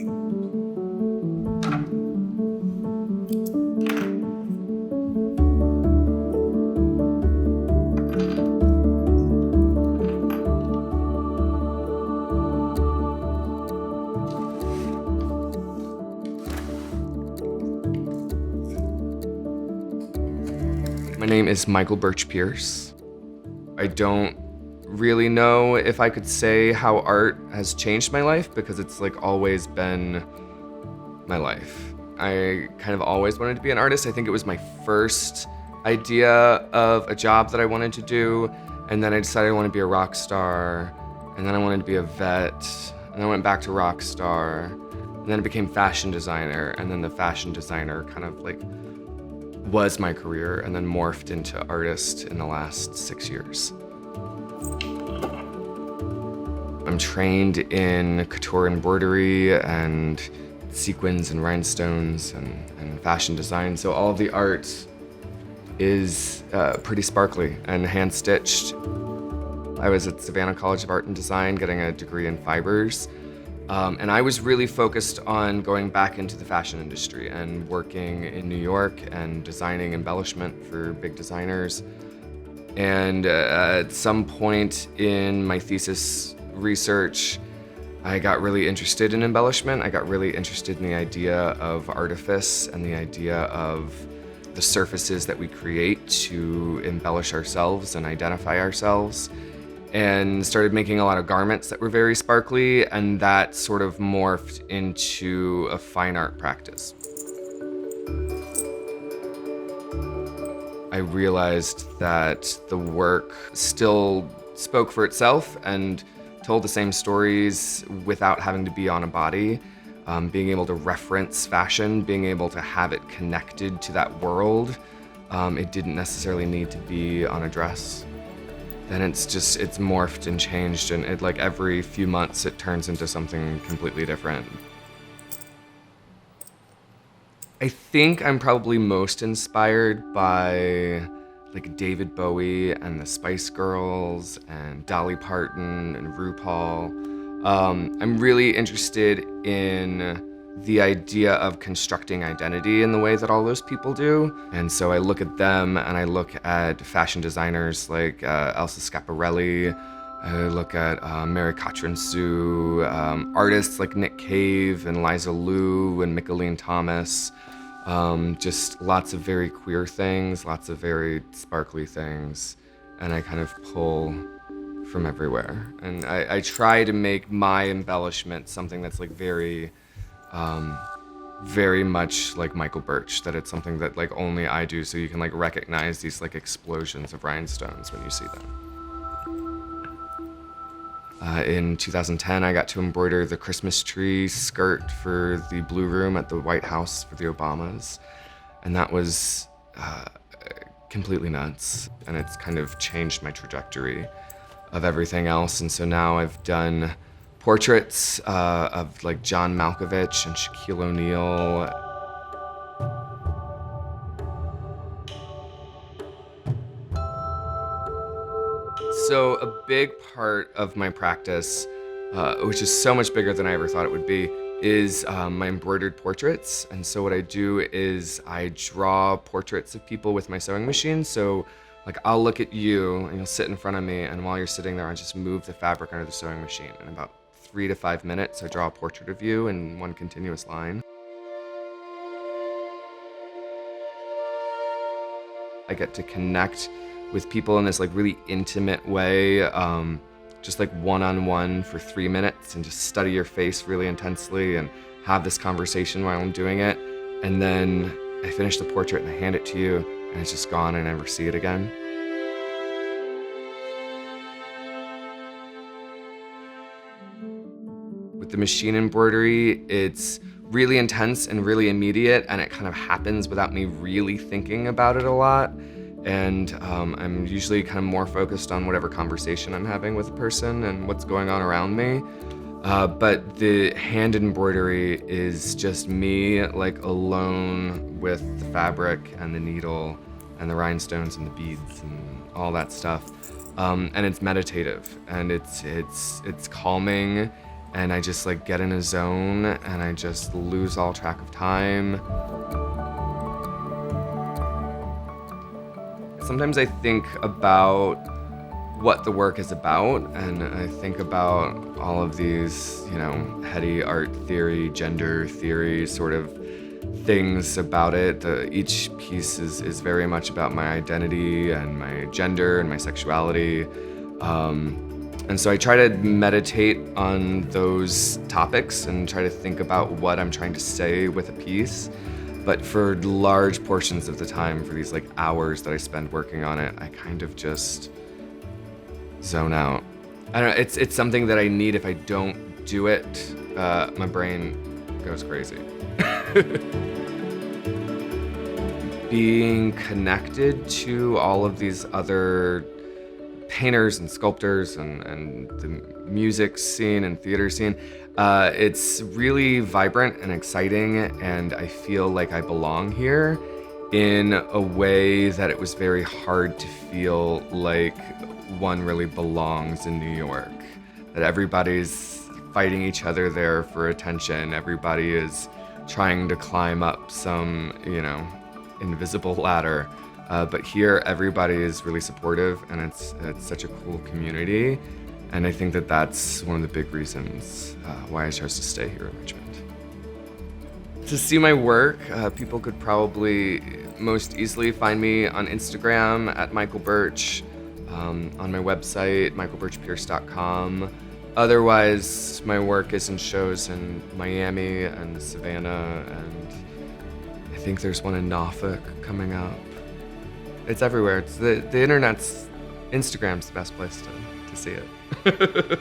My name is Michael Birch Pierce. I don't really know if I could say how art has changed my life because it's like always been my life. I kind of always wanted to be an artist. I think it was my first idea of a job that I wanted to do, and then I decided I wanted to be a rock star, and then I wanted to be a vet, and then I went back to rock star, and then I became fashion designer, and then the fashion designer kind of like was my career and then morphed into artist in the last 6 years. I'm trained in couture embroidery and sequins and rhinestones and fashion design, so all of the art is pretty sparkly and hand-stitched. I was at Savannah College of Art and Design getting a degree in fibers. And I was really focused on going back into the fashion industry and working in New York and designing embellishment for big designers. And at some point in my thesis research, I got really interested in embellishment. I got really interested in the idea of artifice and the idea of the surfaces that we create to embellish ourselves and identify ourselves, and started making a lot of garments that were very sparkly, and that sort of morphed into a fine art practice. I realized that the work still spoke for itself and told the same stories without having to be on a body. Being able to reference fashion, being able to have it connected to that world. It didn't necessarily need to be on a dress. Then it's morphed and changed, and it, like every few months it turns into something completely different. I think I'm probably most inspired by like David Bowie and the Spice Girls and Dolly Parton and RuPaul. I'm really interested in the idea of constructing identity in the way that all those people do. And so I look at them and I look at fashion designers like Elsa Schiaparelli. I look at Mary Catron-Su, artists like Nick Cave and Liza Liu and Micheline Thomas. Just lots of very queer things, lots of very sparkly things. And I kind of pull from everywhere. And I try to make my embellishment something that's like very much like Michael Birch, that it's something that like only I do, so you can like recognize these like explosions of rhinestones when you see them. In 2010, I got to embroider the Christmas tree skirt for the Blue Room at the White House for the Obamas, and that was completely nuts, and it's kind of changed my trajectory of everything else. And so now I've done portraits of like John Malkovich and Shaquille O'Neal. So a big part of my practice, which is so much bigger than I ever thought it would be, is my embroidered portraits. And so what I do is I draw portraits of people with my sewing machine. So like I'll look at you and you'll sit in front of me, and while you're sitting there, I just move the fabric under the sewing machine. And about 3 to 5 minutes, I draw a portrait of you in one continuous line. I get to connect with people in this like really intimate way, just like one-on-one for 3 minutes, and just study your face really intensely and have this conversation while I'm doing it. And then I finish the portrait and I hand it to you, and it's just gone and I never see it again. With the machine embroidery, it's really intense and really immediate, and it kind of happens without me really thinking about it a lot. And I'm usually kind of more focused on whatever conversation I'm having with a person and what's going on around me. But the hand embroidery is just me like alone with the fabric and the needle and the rhinestones and the beads and all that stuff. And it's meditative, and it's calming, and I just like get in a zone and I just lose all track of time. Sometimes I think about what the work is about, and I think about all of these, heady art theory, gender theory sort of things about it. Each piece is very much about my identity and my gender and my sexuality. And so I try to meditate on those topics and try to think about what I'm trying to say with a piece. But for large portions of the time, for these like hours that I spend working on it, I kind of just zone out. I don't know, it's something that I need. If I don't do it, my brain goes crazy. Being connected to all of these other painters and sculptors and the music scene and theater scene, it's really vibrant and exciting, and I feel like I belong here in a way that it was very hard to feel like one really belongs in New York. That everybody's fighting each other there for attention. Everybody is trying to climb up some, invisible ladder. But here, everybody is really supportive, and it's such a cool community. And I think that that's one of the big reasons why I chose to stay here in Richmond. To see my work, people could probably most easily find me on Instagram at Michael Birch, on my website, michaelbirchpierce.com. Otherwise, my work is in shows in Miami and Savannah, and I think there's one in Norfolk coming up. It's everywhere. It's the internet's, Instagram's the best place to see it.